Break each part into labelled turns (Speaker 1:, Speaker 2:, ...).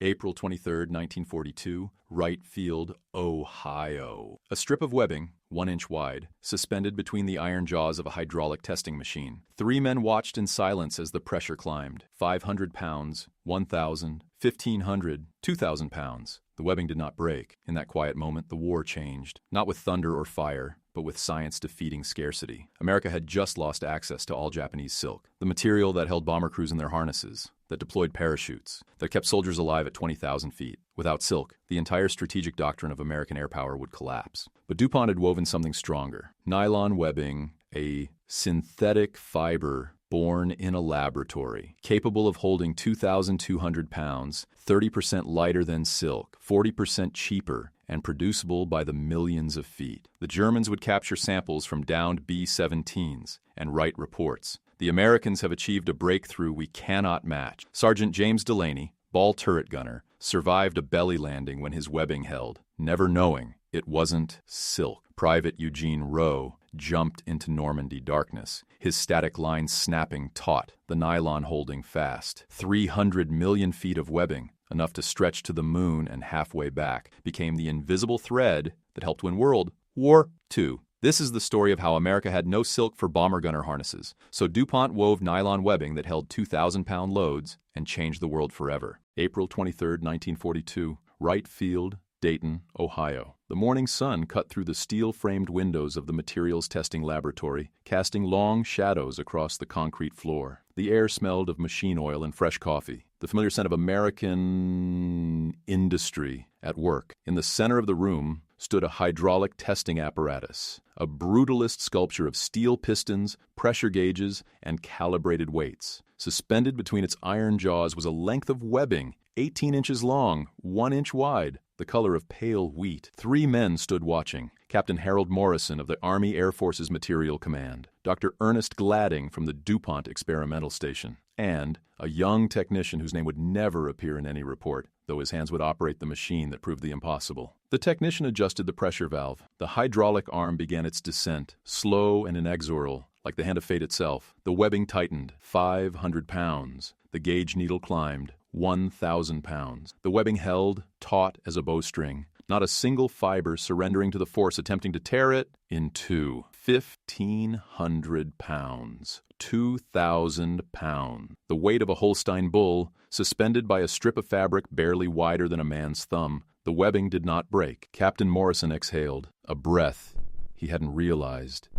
Speaker 1: April 23, 1942, Wright Field, Ohio. A strip of webbing, 1 inch wide, suspended between the iron jaws of a hydraulic testing machine. 3 men watched in silence as the pressure climbed. 500 pounds, 1,000, 1,500, 2,000 pounds. The webbing did not break. In that quiet moment, the war changed, not with thunder or fire, but with science defeating scarcity. America had just lost access to all Japanese silk, the material that held bomber crews in their harnesses, that deployed parachutes, that kept soldiers alive at 20,000 feet. Without silk, the entire strategic doctrine of American air power would collapse. But DuPont had woven something stronger. Nylon webbing, a synthetic fiber born in a laboratory, capable of holding 2,200 pounds, 30% lighter than silk, 40% cheaper, and producible by the millions of feet. The Germans would capture samples from downed B-17s, and Wright reports, "The Americans have achieved a breakthrough we cannot match." Sergeant James Delaney, ball turret gunner, survived a belly landing when his webbing held, never knowing it wasn't silk. Private Eugene Rowe jumped into Normandy darkness, his static lines snapping taut, the nylon holding fast. 300 million feet of webbing, enough to stretch to the moon and halfway back, became the invisible thread that helped win World War II. This is the story of how America had no silk for bomber gunner harnesses, so DuPont wove nylon webbing that held 2,000-pound loads and changed the world forever. April 23, 1942, Wright Field, Dayton, Ohio. The morning sun cut through the steel-framed windows of the materials testing laboratory, casting long shadows across the concrete floor. The air smelled of machine oil and fresh coffee, the familiar scent of American industry at work. In the center of the room stood a hydraulic testing apparatus, a brutalist sculpture of steel pistons, pressure gauges, and calibrated weights. Suspended between its iron jaws was a length of webbing, 18 inches long, 1 inch wide, the color of pale wheat. 3 men stood watching. Captain Harold Morrison of the Army Air Force's Material Command, Dr. Ernest Gladding from the DuPont Experimental Station, and a young technician whose name would never appear in any report, though his hands would operate the machine that proved the impossible. The technician adjusted the pressure valve. The hydraulic arm began its descent, slow and inexorable, like the hand of fate itself. The webbing tightened, 500 pounds. The gauge needle climbed, 1,000 pounds. The webbing held, taut as a bowstring, not a single fiber surrendering to the force attempting to tear it in two. 1,500 pounds. 2,000 pounds. The weight of a Holstein bull, suspended by a strip of fabric barely wider than a man's thumb. The webbing did not break. Captain Morrison exhaled, a breath he hadn't realized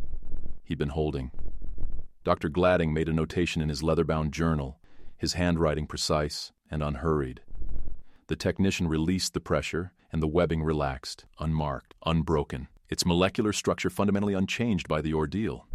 Speaker 1: he'd been holding. Dr. Gladding made a notation in his leather-bound journal, his handwriting precise and unhurried. The technician released the pressure, and the webbing relaxed, unmarked, unbroken, its molecular structure fundamentally unchanged by the ordeal.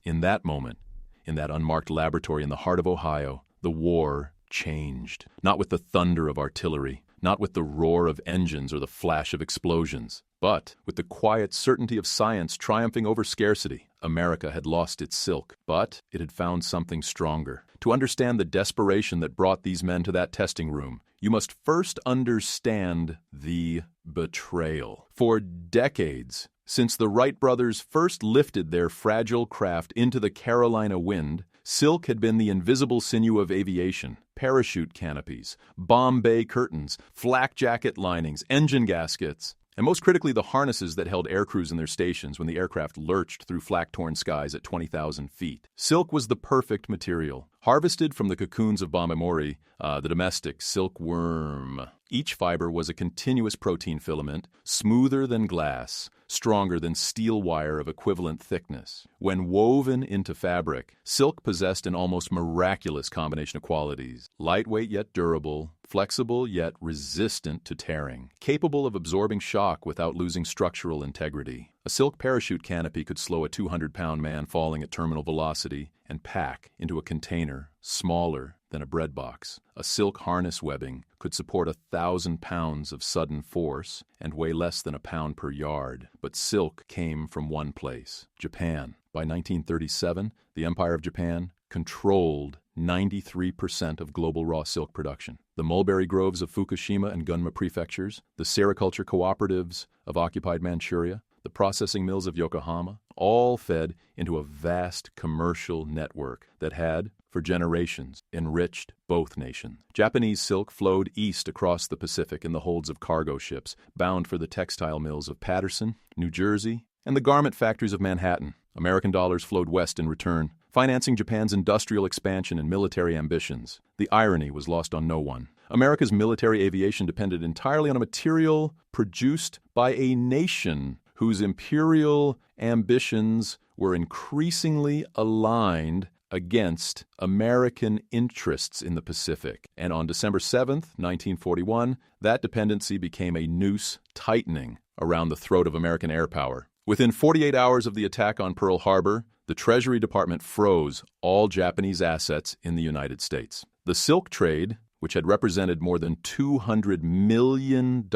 Speaker 1: In that moment, in that unmarked laboratory in the heart of Ohio, the war changed. Not with the thunder of artillery, not with the roar of engines or the flash of explosions, but with the quiet certainty of science triumphing over scarcity. America had lost its silk, but it had found something stronger. To understand the desperation that brought these men to that testing room, you must first understand the betrayal. For decades, since the Wright brothers first lifted their fragile craft into the Carolina wind, silk had been the invisible sinew of aviation. Parachute canopies, bomb bay curtains, flak jacket linings, engine gaskets, and most critically the harnesses that held aircrews in their stations when the aircraft lurched through flak-torn skies at 20,000 feet. Silk was the perfect material, harvested from the cocoons of Bamamori, the domestic silkworm. Each fiber was a continuous protein filament, smoother than glass, stronger than steel wire of equivalent thickness. When woven into fabric, silk possessed an almost miraculous combination of qualities: lightweight yet durable, flexible yet resistant to tearing, capable of absorbing shock without losing structural integrity. A silk parachute canopy could slow a 200-pound man falling at terminal velocity and pack into a container smaller than a bread box. A silk harness webbing could support 1,000 pounds of sudden force and weigh less than a pound per yard. But silk came from one place: Japan. By 1937, the Empire of Japan controlled 93% of global raw silk production. The mulberry groves of Fukushima and Gunma prefectures, the sericulture cooperatives of occupied Manchuria, the processing mills of Yokohama, all fed into a vast commercial network that had, for generations, enriched both nations. Japanese silk flowed east across the Pacific in the holds of cargo ships, bound for the textile mills of Paterson, New Jersey, and the garment factories of Manhattan. American dollars flowed west in return, financing Japan's industrial expansion and military ambitions. The irony was lost on no one. America's military aviation depended entirely on a material produced by a nation whose imperial ambitions were increasingly aligned against American interests in the Pacific. And on December 7th, 1941, that dependency became a noose tightening around the throat of American air power. Within 48 hours of the attack on Pearl Harbor, the Treasury Department froze all Japanese assets in the United States. The silk trade, which had represented more than $200 million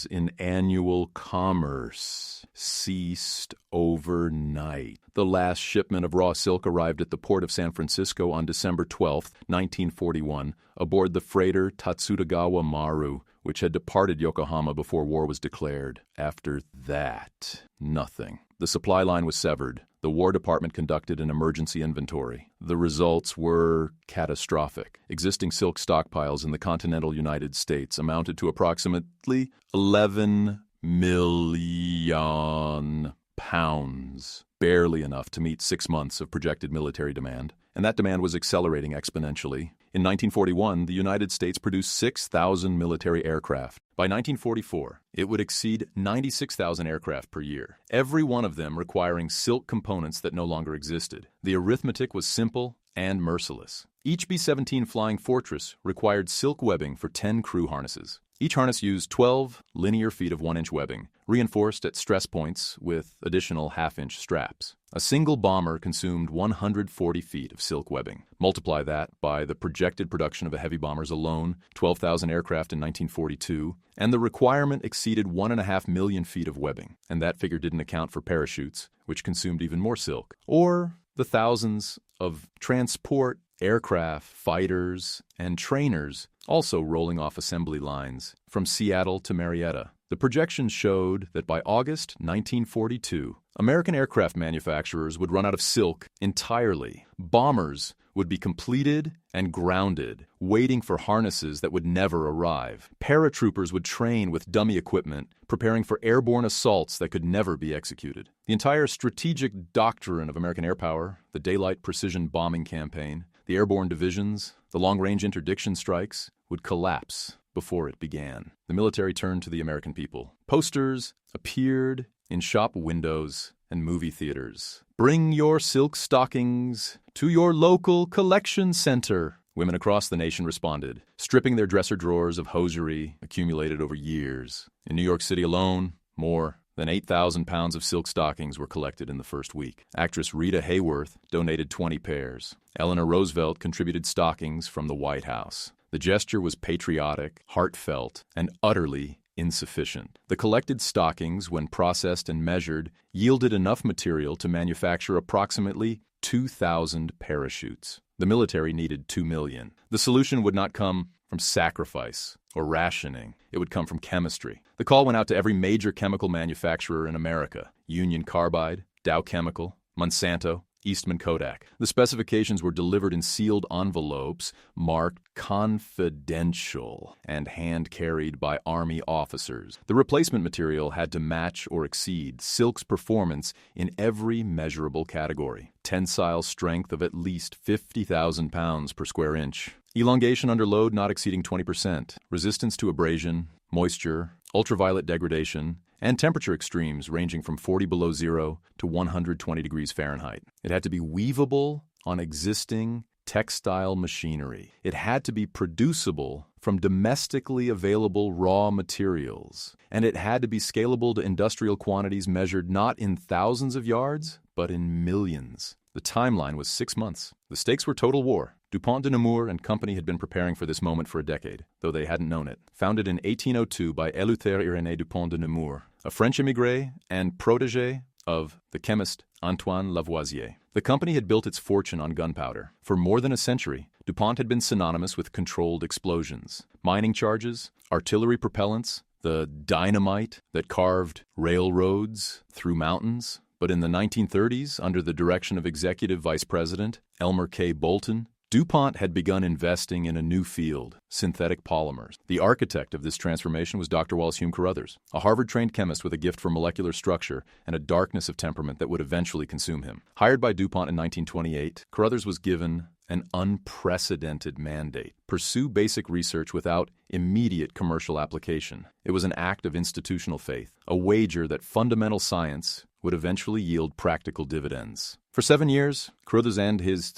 Speaker 1: in annual commerce, ceased overnight. The last shipment of raw silk arrived at the port of San Francisco on December 12, 1941, aboard the freighter Tatsutagawa Maru, which had departed Yokohama before war was declared. After that, nothing. The supply line was severed. The War Department conducted an emergency inventory. The results were catastrophic. Existing silk stockpiles in the continental United States amounted to approximately 11 million pounds, barely enough to meet 6 months of projected military demand. And that demand was accelerating exponentially. In 1941, the United States produced 6,000 military aircraft. By 1944, it would exceed 96,000 aircraft per year, every one of them requiring silk components that no longer existed. The arithmetic was simple and merciless. Each B-17 Flying Fortress required silk webbing for 10 crew harnesses. Each harness used 12 linear feet of 1-inch webbing, reinforced at stress points with additional half-inch straps. A single bomber consumed 140 feet of silk webbing. Multiply that by the projected production of heavy bombers alone, 12,000 aircraft in 1942, and the requirement exceeded 1.5 million feet of webbing. And that figure didn't account for parachutes, which consumed even more silk, or the thousands of transport, aircraft, fighters, and trainers also rolling off assembly lines from Seattle to Marietta. The projections showed that by August 1942, American aircraft manufacturers would run out of silk entirely. Bombers would be completed and grounded, waiting for harnesses that would never arrive. Paratroopers would train with dummy equipment, preparing for airborne assaults that could never be executed. The entire strategic doctrine of American air power, the daylight precision bombing campaign, the airborne divisions, the long-range interdiction strikes, would collapse before it began. The military turned to the American people. Posters appeared in shop windows and movie theaters. Bring your silk stockings to your local collection center. Women across the nation responded, stripping their dresser drawers of hosiery accumulated over years. In New York City alone, more than 8,000 pounds of silk stockings were collected in the first week. Actress Rita Hayworth donated 20 pairs. Eleanor Roosevelt contributed stockings from the White House. The gesture was patriotic, heartfelt, and utterly insufficient. The collected stockings, when processed and measured, yielded enough material to manufacture approximately 2,000 parachutes. The military needed 2 million. The solution would not come from sacrifice or rationing. It would come from chemistry. The call went out to every major chemical manufacturer in America: Union Carbide, Dow Chemical, Monsanto, Eastman Kodak. The specifications were delivered in sealed envelopes marked confidential and hand-carried by Army officers. The replacement material had to match or exceed silk's performance in every measurable category. Tensile strength of at least 50,000 pounds per square inch. Elongation under load not exceeding 20%. Resistance to abrasion, moisture, ultraviolet degradation, and temperature extremes ranging from 40 below zero to 120 degrees Fahrenheit. It had to be weavable on existing textile machinery. It had to be producible from domestically available raw materials. And it had to be scalable to industrial quantities measured not in thousands of yards, but in millions. The timeline was 6 months. The stakes were total war. Dupont de Nemours and Company had been preparing for this moment for a decade, though they hadn't known it. Founded in 1802 by Eleuthère-Irénée Dupont de Nemours, a French émigré and protégé of the chemist Antoine Lavoisier. The company had built its fortune on gunpowder. For more than a century, DuPont had been synonymous with controlled explosions, mining charges, artillery propellants, the dynamite that carved railroads through mountains. But in the 1930s, under the direction of Executive Vice President Elmer K. Bolton, DuPont had begun investing in a new field, synthetic polymers. The architect of this transformation was Dr. Wallace Hume Carruthers, a Harvard-trained chemist with a gift for molecular structure and a darkness of temperament that would eventually consume him. Hired by DuPont in 1928, Carruthers was given an unprecedented mandate: pursue basic research without immediate commercial application. It was an act of institutional faith, a wager that fundamental science would eventually yield practical dividends. For 7 years, Carruthers and his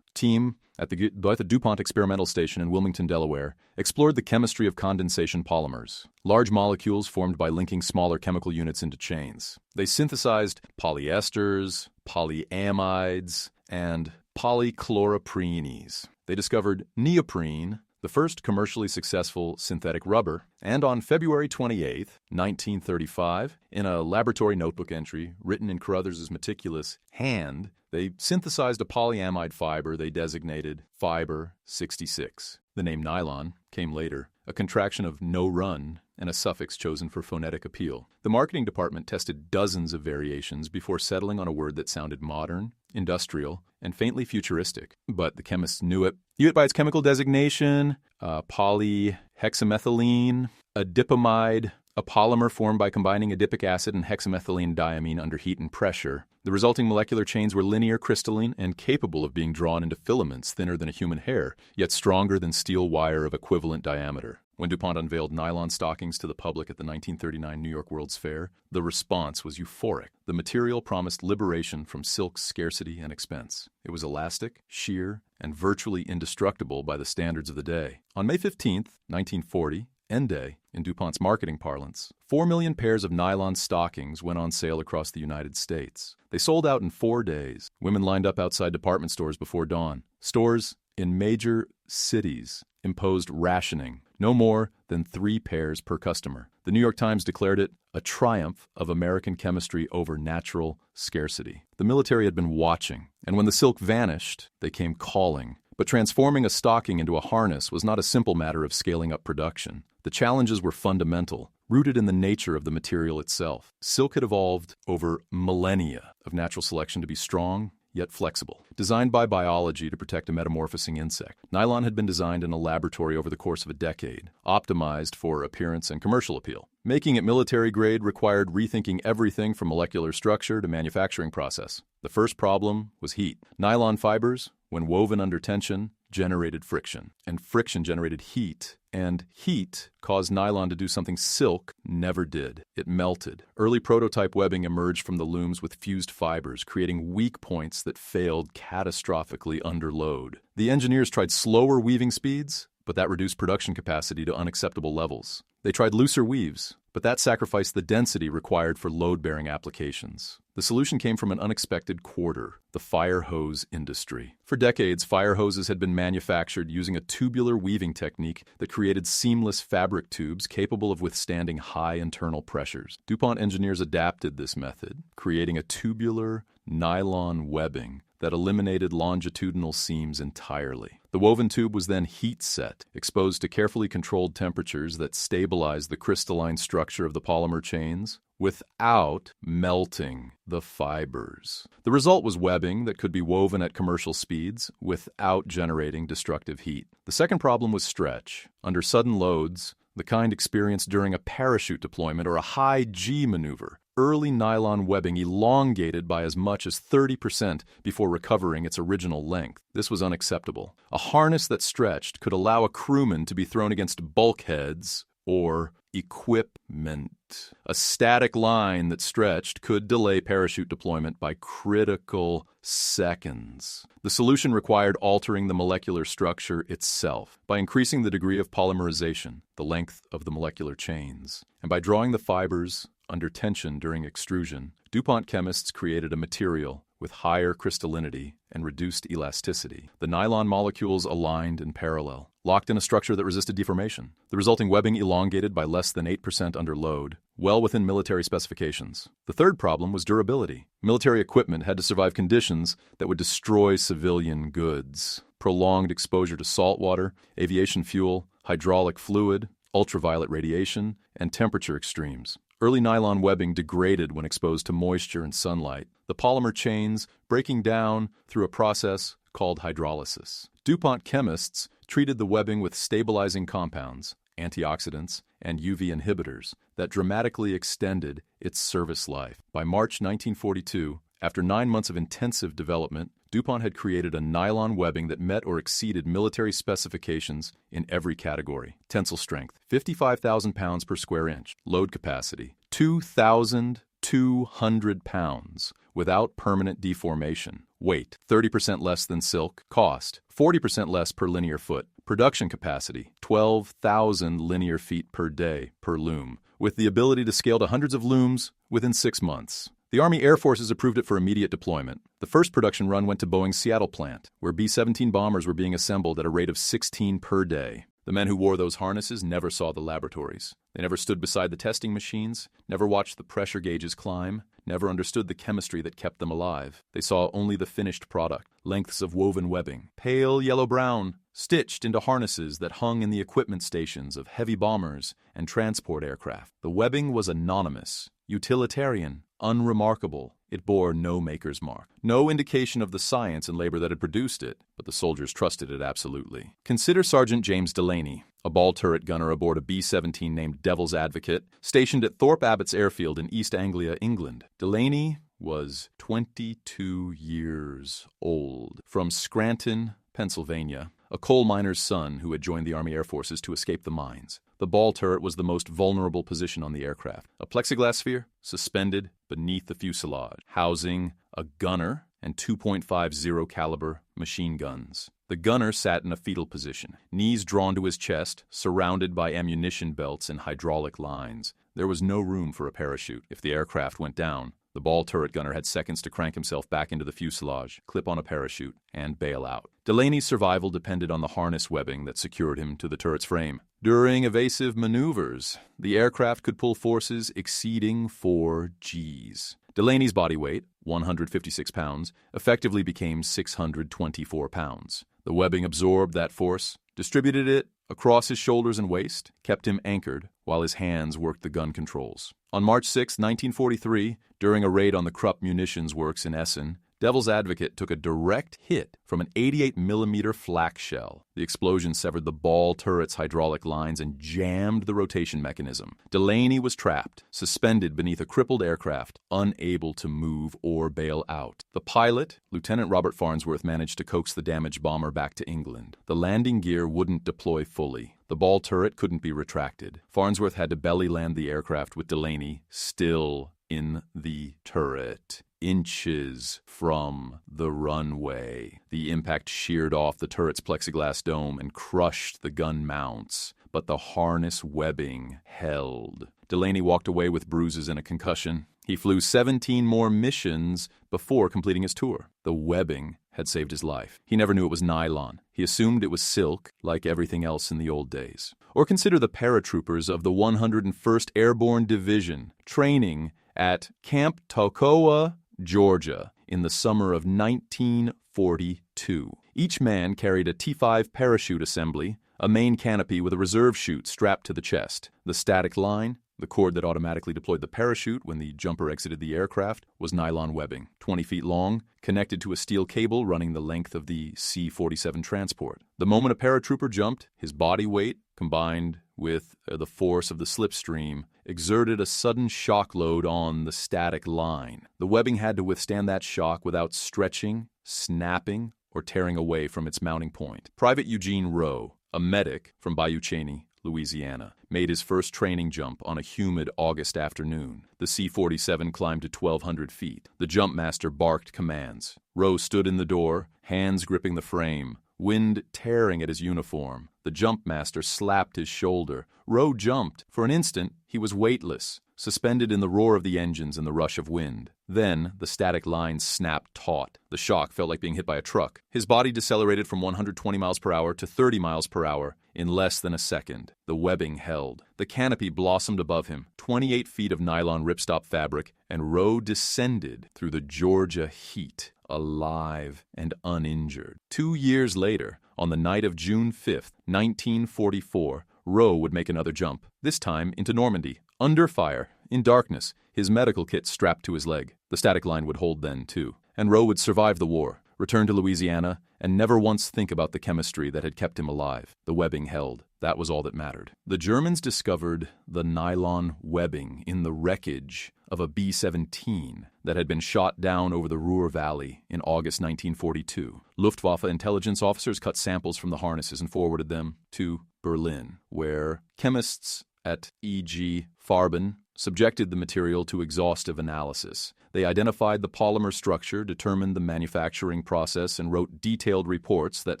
Speaker 1: team at the DuPont Experimental Station in Wilmington, Delaware, explored the chemistry of condensation polymers, large molecules formed by linking smaller chemical units into chains. They synthesized polyesters, polyamides, and polychloropreenes. They discovered neoprene, the first commercially successful synthetic rubber, and on February 28, 1935, in a laboratory notebook entry written in Carruthers' meticulous hand, they synthesized a polyamide fiber they designated Fiber 66. The name nylon came later, a contraction of no run and a suffix chosen for phonetic appeal. The marketing department tested dozens of variations before settling on a word that sounded modern, industrial, and faintly futuristic. But the chemists knew it by its chemical designation: polyhexamethylene, adipamide, a polymer formed by combining adipic acid and hexamethylene diamine under heat and pressure. The resulting molecular chains were linear, crystalline, and capable of being drawn into filaments thinner than a human hair, yet stronger than steel wire of equivalent diameter. When DuPont unveiled nylon stockings to the public at the 1939 New York World's Fair, the response was euphoric. The material promised liberation from silk's scarcity and expense. It was elastic, sheer, and virtually indestructible by the standards of the day. On May 15, 1940, N-Day, in DuPont's marketing parlance, 4 million pairs of nylon stockings went on sale across the United States. They sold out in 4 days. Women lined up outside department stores before dawn. Stores in major cities imposed rationing, no more than 3 pairs per customer. The New York Times declared it a triumph of American chemistry over natural scarcity. The military had been watching, and when the silk vanished, they came calling. But transforming a stocking into a harness was not a simple matter of scaling up production. The challenges were fundamental, rooted in the nature of the material itself. Silk had evolved over millennia of natural selection to be strong, yet flexible. Designed by biology to protect a metamorphosing insect, nylon had been designed in a laboratory over the course of a decade, optimized for appearance and commercial appeal. Making it military grade required rethinking everything from molecular structure to manufacturing process. The first problem was heat. Nylon fibers, when woven under tension, generated friction, and friction generated heat, and heat caused nylon to do something silk never did. It melted. Early prototype webbing emerged from the looms with fused fibers, creating weak points that failed catastrophically under load. The engineers tried slower weaving speeds, but that reduced production capacity to unacceptable levels. They tried looser weaves, but that sacrificed the density required for load-bearing applications. The solution came from an unexpected quarter: the fire hose industry. For decades, fire hoses had been manufactured using a tubular weaving technique that created seamless fabric tubes capable of withstanding high internal pressures. DuPont engineers adapted this method, creating a tubular nylon webbing that eliminated longitudinal seams entirely. The woven tube was then heat set, exposed to carefully controlled temperatures that stabilized the crystalline structure of the polymer chains without melting the fibers. The result was webbing that could be woven at commercial speeds without generating destructive heat. The second problem was stretch. Under sudden loads, the kind experienced during a parachute deployment or a high G maneuver, early nylon webbing elongated by as much as 30% before recovering its original length. This was unacceptable. A harness that stretched could allow a crewman to be thrown against bulkheads or equipment. A static line that stretched could delay parachute deployment by critical seconds. The solution required altering the molecular structure itself by increasing the degree of polymerization, the length of the molecular chains, and by drawing the fibers under tension during extrusion. DuPont chemists created a material with higher crystallinity and reduced elasticity. The nylon molecules aligned in parallel, locked in a structure that resisted deformation. The resulting webbing elongated by less than 8% under load, well within military specifications. The third problem was durability. Military equipment had to survive conditions that would destroy civilian goods. Prolonged exposure to salt water, aviation fuel, hydraulic fluid, ultraviolet radiation, and temperature extremes. Early nylon webbing degraded when exposed to moisture and sunlight, the polymer chains breaking down through a process called hydrolysis. Dupont chemists treated the webbing with stabilizing compounds, antioxidants, and UV inhibitors that dramatically extended its service life. By March 1942, after 9 months of intensive development, Dupont had created a nylon webbing that met or exceeded military specifications in every category. Tensile strength, 55,000 pounds per square inch. Load capacity, 2,200 pounds without permanent deformation. Weight, 30% less than silk. Cost, 40% less per linear foot. Production capacity, 12,000 linear feet per day per loom, with the ability to scale to hundreds of looms within 6 months. The Army Air Forces approved it for immediate deployment. The first production run went to Boeing's Seattle plant, where B-17 bombers were being assembled at a rate of 16 per day. The men who wore those harnesses never saw the laboratories. They never stood beside the testing machines, never watched the pressure gauges climb, never understood the chemistry that kept them alive. They saw only the finished product, lengths of woven webbing, pale yellow-brown, stitched into harnesses that hung in the equipment stations of heavy bombers and transport aircraft. The webbing was anonymous, utilitarian, unremarkable. It bore no maker's mark. No indication of the science and labor that had produced it, but the soldiers trusted it absolutely. Consider Sergeant James Delaney, a ball turret gunner aboard a B-17 named Devil's Advocate, stationed at Thorpe Abbott's airfield in East Anglia, England. Delaney was 22 years old. From Scranton, Pennsylvania, a coal miner's son who had joined the Army Air Forces to escape the mines. The ball turret was the most vulnerable position on the aircraft. A plexiglass sphere suspended beneath the fuselage, housing a gunner and 2.50 caliber machine guns. The gunner sat in a fetal position, knees drawn to his chest, surrounded by ammunition belts and hydraulic lines. There was no room for a parachute. If the aircraft went down, the ball turret gunner had seconds to crank himself back into the fuselage, clip on a parachute, and bail out. Delaney's survival depended on the harness webbing that secured him to the turret's frame. During evasive maneuvers, the aircraft could pull forces exceeding 4 Gs. Delaney's body weight, 156 pounds, effectively became 624 pounds. The webbing absorbed that force, distributed it across his shoulders and waist, kept him anchored while his hands worked the gun controls. On March 6, 1943, during a raid on the Krupp Munitions Works in Essen, Devil's Advocate took a direct hit from an 88mm flak shell. The explosion severed the ball turret's hydraulic lines and jammed the rotation mechanism. Delaney was trapped, suspended beneath a crippled aircraft, unable to move or bail out. The pilot, Lieutenant Robert Farnsworth, managed to coax the damaged bomber back to England. The landing gear wouldn't deploy fully. The ball turret couldn't be retracted. Farnsworth had to belly land the aircraft with Delaney still in the turret, inches from the runway. The impact sheared off the turret's plexiglass dome and crushed the gun mounts, but the harness webbing held. Delaney walked away with bruises and a concussion. He flew 17 more missions before completing his tour. The webbing had saved his life. He never knew it was nylon. He assumed it was silk, like everything else in the old days. Or consider the paratroopers of the 101st Airborne Division training at Camp Toccoa, Georgia, in the summer of 1942. Each man carried a T5 parachute assembly, a main canopy with a reserve chute strapped to the chest. The static line, the cord that automatically deployed the parachute when the jumper exited the aircraft, was nylon webbing, 20 feet long, connected to a steel cable running the length of the C-47 transport. The moment a paratrooper jumped, his body weight, combined with the force of the slipstream, exerted a sudden shock load on the static line. The webbing had to withstand that shock without stretching, snapping, or tearing away from its mounting point. Private Eugene Rowe, a medic from Bayou Cheney, Louisiana, made his first training jump on a humid August afternoon. The C-47 climbed to 1,200 feet. The jump master barked commands. Rowe stood in the door, hands gripping the frame, wind tearing at his uniform. The jump master slapped his shoulder. Rowe jumped. For an instant, he was weightless, suspended in the roar of the engines and the rush of wind. Then, the static line snapped taut. The shock felt like being hit by a truck. His body decelerated from 120 miles per hour to 30 miles per hour in less than a second. The webbing held. The canopy blossomed above him, 28 feet of nylon ripstop fabric, and Rowe descended through the Georgia heat, alive and uninjured. 2 years later, on the night of June 5th, 1944, Rowe would make another jump, this time into Normandy, under fire, in darkness, his medical kit strapped to his leg. The static line would hold then, too. And Rowe would survive the war, return to Louisiana, and never once think about the chemistry that had kept him alive. The webbing held. That was all that mattered. The Germans discovered the nylon webbing in the wreckage of a B-17 that had been shot down over the Ruhr Valley in August 1942. Luftwaffe intelligence officers cut samples from the harnesses and forwarded them to Berlin, where chemists at E.G. Farben subjected the material to exhaustive analysis. They identified the polymer structure, determined the manufacturing process, and wrote detailed reports that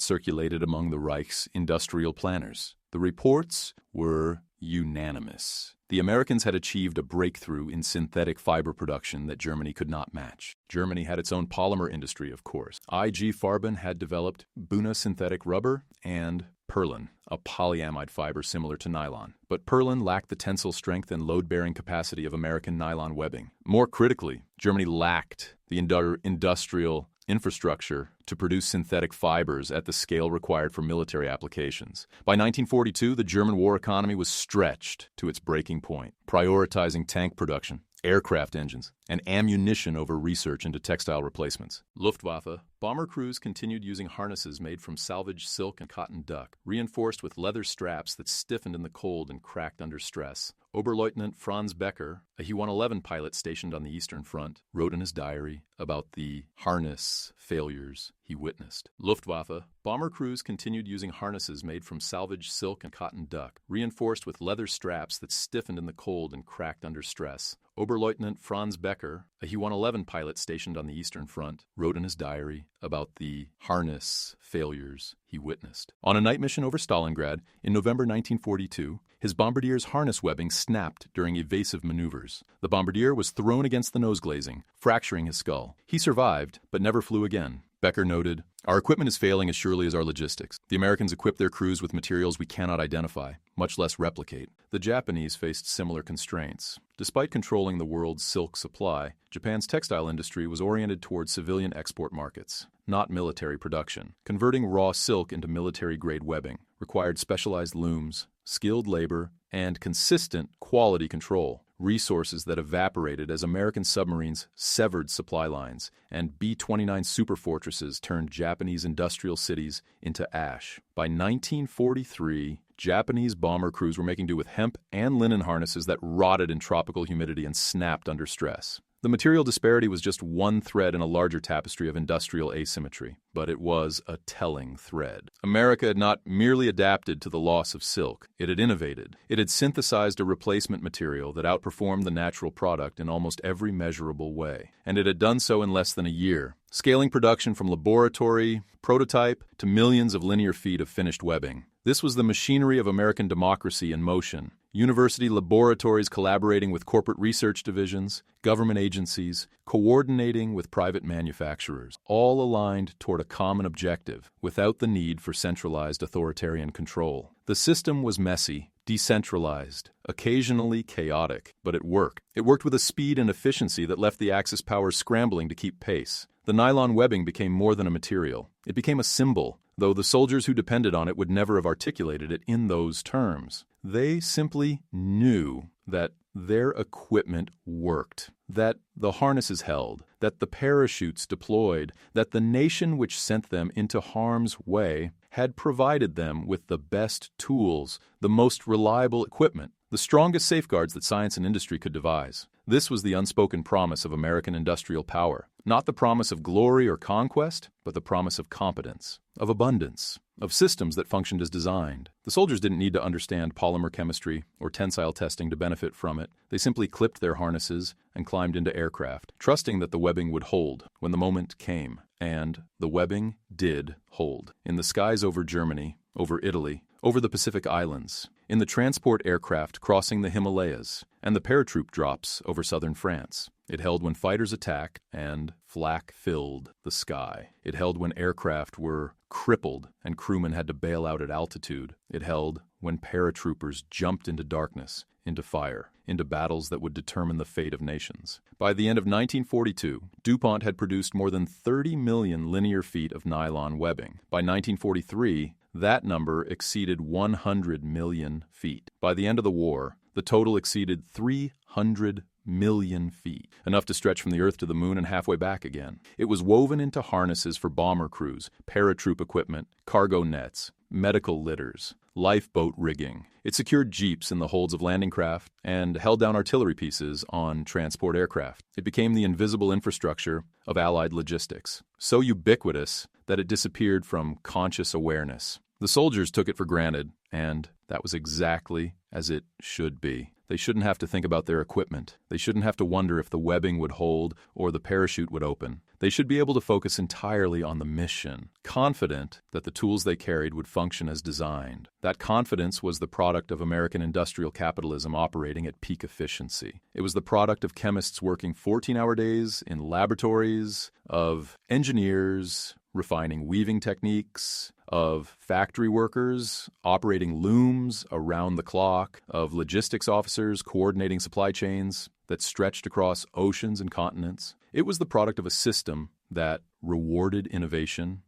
Speaker 1: circulated among the Reich's industrial planners. The reports were unanimous. The Americans had achieved a breakthrough in synthetic fiber production that Germany could not match. Germany had its own polymer industry, of course. I.G. Farben had developed Buna synthetic rubber and Perlin, a polyamide fiber similar to nylon. But Perlin lacked the tensile strength and load-bearing capacity of American nylon webbing. More critically, Germany lacked the industrial infrastructure to produce synthetic fibers at the scale required for military applications. By 1942, the German war economy was stretched to its breaking point, prioritizing tank production, aircraft engines, and ammunition over research into textile replacements. Luftwaffe bomber crews continued using harnesses made from salvaged silk and cotton duck, reinforced with leather straps that stiffened in the cold and cracked under stress. Oberleutnant Franz Becker, a He-111 pilot stationed on the Eastern Front, wrote in his diary about the harness failures he witnessed. Luftwaffe bomber crews continued using harnesses made from salvaged silk and cotton duck, reinforced with leather straps that stiffened in the cold and cracked under stress. Oberleutnant Franz Becker, a He-111 pilot stationed on the Eastern Front, wrote in his diary about the harness failures he witnessed. On a night mission over Stalingrad in November 1942, his bombardier's harness webbing snapped during evasive maneuvers. The bombardier was thrown against the nose glazing, fracturing his skull. He survived, but never flew again. Becker noted, "Our equipment is failing as surely as our logistics. The Americans equip their crews with materials we cannot identify, much less replicate." The Japanese faced similar constraints. Despite controlling the world's silk supply, Japan's textile industry was oriented towards civilian export markets, not military production. Converting raw silk into military-grade webbing required specialized looms, skilled labor, and consistent quality control, resources that evaporated as American submarines severed supply lines and B-29 superfortresses turned Japanese industrial cities into ash. By 1943, Japanese bomber crews were making do with hemp and linen harnesses that rotted in tropical humidity and snapped under stress. The material disparity was just one thread in a larger tapestry of industrial asymmetry, but it was a telling thread. America had not merely adapted to the loss of silk, it had innovated. It had synthesized a replacement material that outperformed the natural product in almost every measurable way, and it had done so in less than a year, scaling production from laboratory, prototype, to millions of linear feet of finished webbing. This was the machinery of American democracy in motion. University laboratories collaborating with corporate research divisions, government agencies, coordinating with private manufacturers, all aligned toward a common objective without the need for centralized authoritarian control. The system was messy, decentralized, occasionally chaotic, but it worked. It worked with a speed and efficiency that left the Axis powers scrambling to keep pace. The nylon webbing became more than a material. It became a symbol, though the soldiers who depended on it would never have articulated it in those terms. They simply knew that their equipment worked, that the harnesses held, that the parachutes deployed, that the nation which sent them into harm's way had provided them with the best tools, the most reliable equipment, the strongest safeguards that science and industry could devise. This was the unspoken promise of American industrial power, not the promise of glory or conquest, but the promise of competence, of abundance, of systems that functioned as designed. The soldiers didn't need to understand polymer chemistry or tensile testing to benefit from it. They simply clipped their harnesses and climbed into aircraft, trusting that the webbing would hold when the moment came. And the webbing did hold. In the skies over Germany, over Italy, over the Pacific Islands, in the transport aircraft crossing the Himalayas, and the paratroop drops over southern France. It held when fighters attacked and flak filled the sky. It held when aircraft were crippled and crewmen had to bail out at altitude. It held when paratroopers jumped into darkness, into fire, into battles that would determine the fate of nations. By the end of 1942, Dupont had produced more than 30 million linear feet of nylon webbing. By 1943, That number exceeded 100 million feet. By the end of the war, the total exceeded 300 million feet, enough to stretch from the Earth to the Moon and halfway back again. It was woven into harnesses for bomber crews, paratroop equipment, cargo nets, medical litters, lifeboat rigging. It secured jeeps in the holds of landing craft and held down artillery pieces on transport aircraft. It became the invisible infrastructure of Allied logistics, so ubiquitous that it disappeared from conscious awareness. The soldiers took it for granted, and that was exactly as it should be. They shouldn't have to think about their equipment. They shouldn't have to wonder if the webbing would hold or the parachute would open. They should be able to focus entirely on the mission, confident that the tools they carried would function as designed. That confidence was the product of American industrial capitalism operating at peak efficiency. It was the product of chemists working 14-hour days in laboratories, of engineers refining weaving techniques, of factory workers operating looms around the clock, of logistics officers coordinating supply chains that stretched across oceans and continents. It was the product of a system that rewarded innovation,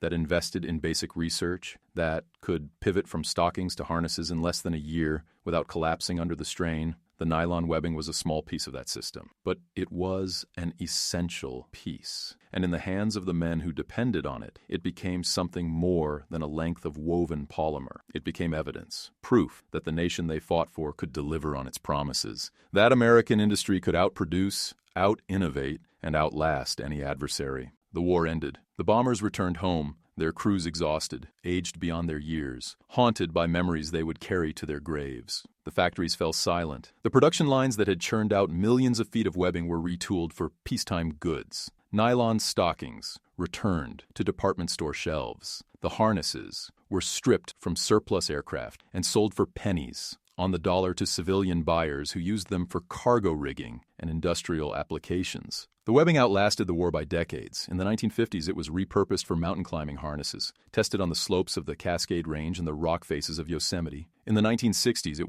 Speaker 1: that invested in basic research, that could pivot from stockings to harnesses in less than a year without collapsing under the strain. The nylon webbing was a small piece of that system, but it was an essential piece. And in the hands of the men who depended on it, it became something more than a length of woven polymer. It became evidence, proof that the nation they fought for could deliver on its promises. That American industry could outproduce, out-innovate, and outlast any adversary. The war ended. The bombers returned home, their crews exhausted, aged beyond their years, haunted by memories they would carry to their graves. The factories fell silent. The production lines that had churned out millions of feet of webbing were retooled for peacetime goods. Nylon stockings returned to department store shelves. The harnesses were stripped from surplus aircraft and sold for pennies on the dollar to civilian buyers who used them for cargo rigging and industrial applications. The webbing outlasted the war by decades. In the 1950s, it was repurposed for mountain climbing harnesses, tested on the slopes of the Cascade Range and the rock faces of Yosemite. In the 1960s, it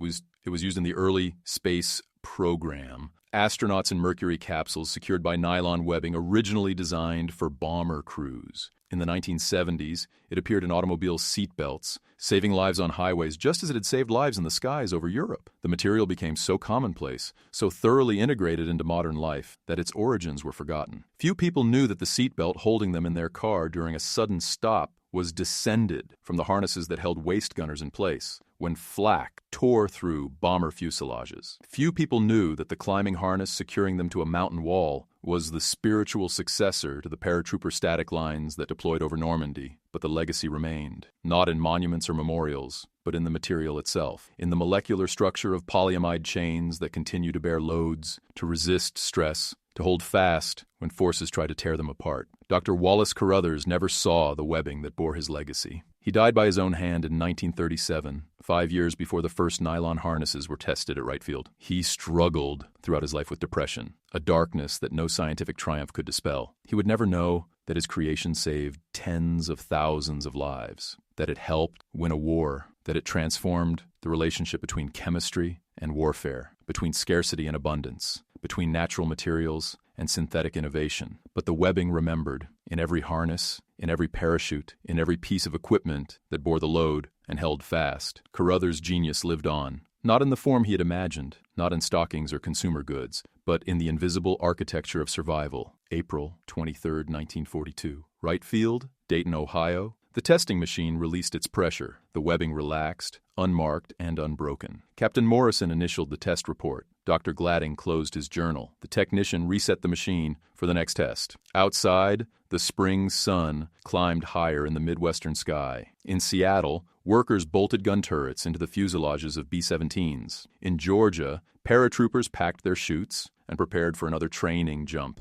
Speaker 1: was used in the early space program. Astronauts in Mercury capsules secured by nylon webbing originally designed for bomber crews. In the 1970s, it appeared in automobile seat belts, saving lives on highways just as it had saved lives in the skies over Europe. The material became so commonplace, so thoroughly integrated into modern life, that its origins were forgotten. Few people knew that the seat belt holding them in their car during a sudden stop was descended from the harnesses that held waist gunners in place when flak tore through bomber fuselages. Few people knew that the climbing harness securing them to a mountain wall was the spiritual successor to the paratrooper static lines that deployed over Normandy, but the legacy remained, not in monuments or memorials, but in the material itself, in the molecular structure of polyamide chains that continue to bear loads, to resist stress, to hold fast when forces try to tear them apart. Dr. Wallace Carruthers never saw the webbing that bore his legacy. He died by his own hand in 1937, 5 years before the first nylon harnesses were tested at Wright Field. He struggled throughout his life with depression, a darkness that no scientific triumph could dispel. He would never know that his creation saved tens of thousands of lives, that it helped win a war, that it transformed the relationship between chemistry and warfare, between scarcity and abundance, between natural materials and synthetic innovation. But the webbing remembered, in every harness, in every parachute, in every piece of equipment that bore the load and held fast. Carruthers' genius lived on, not in the form he had imagined, not in stockings or consumer goods, but in the invisible architecture of survival. April 23, 1942. Wright Field, Dayton, Ohio. The testing machine released its pressure. The webbing relaxed, unmarked and unbroken. Captain Morrison initialed the test report. Dr. Gladding closed his journal. The technician reset the machine for the next test. Outside, the spring sun climbed higher in the Midwestern sky. In Seattle, workers bolted gun turrets into the fuselages of B-17s. In Georgia, paratroopers packed their chutes and prepared for another training jump.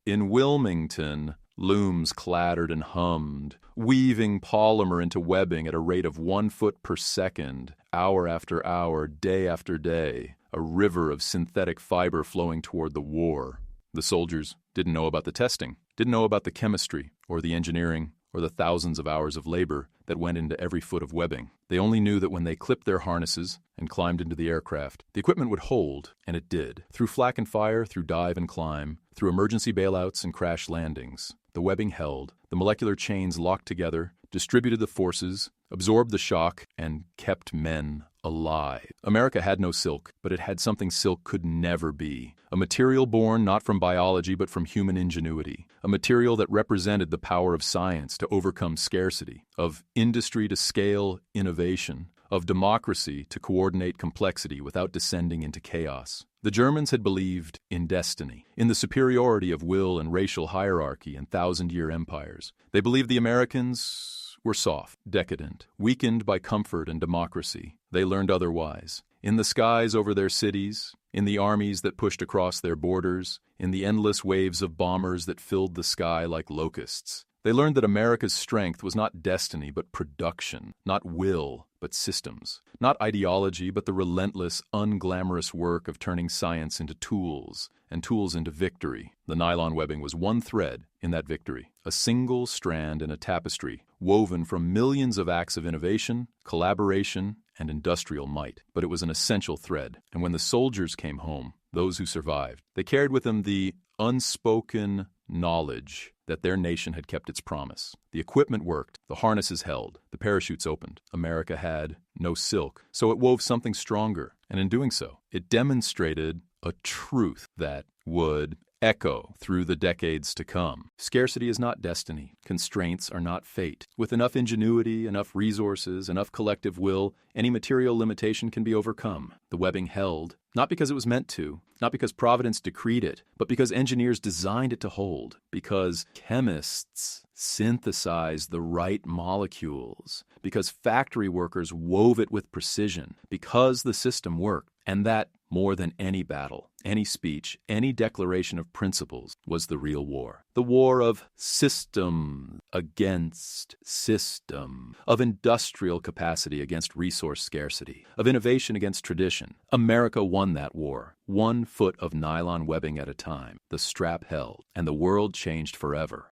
Speaker 1: In Wilmington, looms clattered and hummed, weaving polymer into webbing at a rate of 1 foot per second, hour after hour, day after day, a river of synthetic fiber flowing toward the war. The soldiers didn't know about the testing, didn't know about the chemistry or the engineering or the thousands of hours of labor that went into every foot of webbing. They only knew that when they clipped their harnesses and climbed into the aircraft, the equipment would hold, and it did. Through flak and fire, through dive and climb, through emergency bailouts and crash landings, the webbing held, the molecular chains locked together distributed the forces, absorbed the shock, and kept men alive. America had no silk, but it had something silk could never be. A material born not from biology but from human ingenuity. A material that represented the power of science to overcome scarcity, of industry to scale innovation, of democracy to coordinate complexity without descending into chaos. The Germans had believed in destiny, in the superiority of will and racial hierarchy in thousand-year empires. They believed the Americans were soft, decadent, weakened by comfort and democracy. They learned otherwise. In the skies over their cities, in the armies that pushed across their borders, in the endless waves of bombers that filled the sky like locusts. They learned that America's strength was not destiny but production, not will but systems, not ideology but the relentless, unglamorous work of turning science into tools and tools into victory. The nylon webbing was one thread in that victory, a single strand in a tapestry woven from millions of acts of innovation, collaboration, and industrial might. But it was an essential thread, and when the soldiers came home, those who survived, they carried with them the unspoken knowledge that their nation had kept its promise. The equipment worked, the harnesses held, the parachutes opened. America had no silk, so it wove something stronger, and in doing so, it demonstrated a truth that would echo through the decades to come. Scarcity is not destiny. Constraints are not fate. With enough ingenuity, enough resources, enough collective will, any material limitation can be overcome. The webbing held, not because it was meant to, not because Providence decreed it, but because engineers designed it to hold, because chemists synthesized the right molecules, because factory workers wove it with precision, because the system worked, and that, more than any battle, any speech, any declaration of principles, was the real war. The war of system against system, of industrial capacity against resource scarcity, of innovation against tradition. America won that war, 1 foot of nylon webbing at a time. The strap held, and the world changed forever.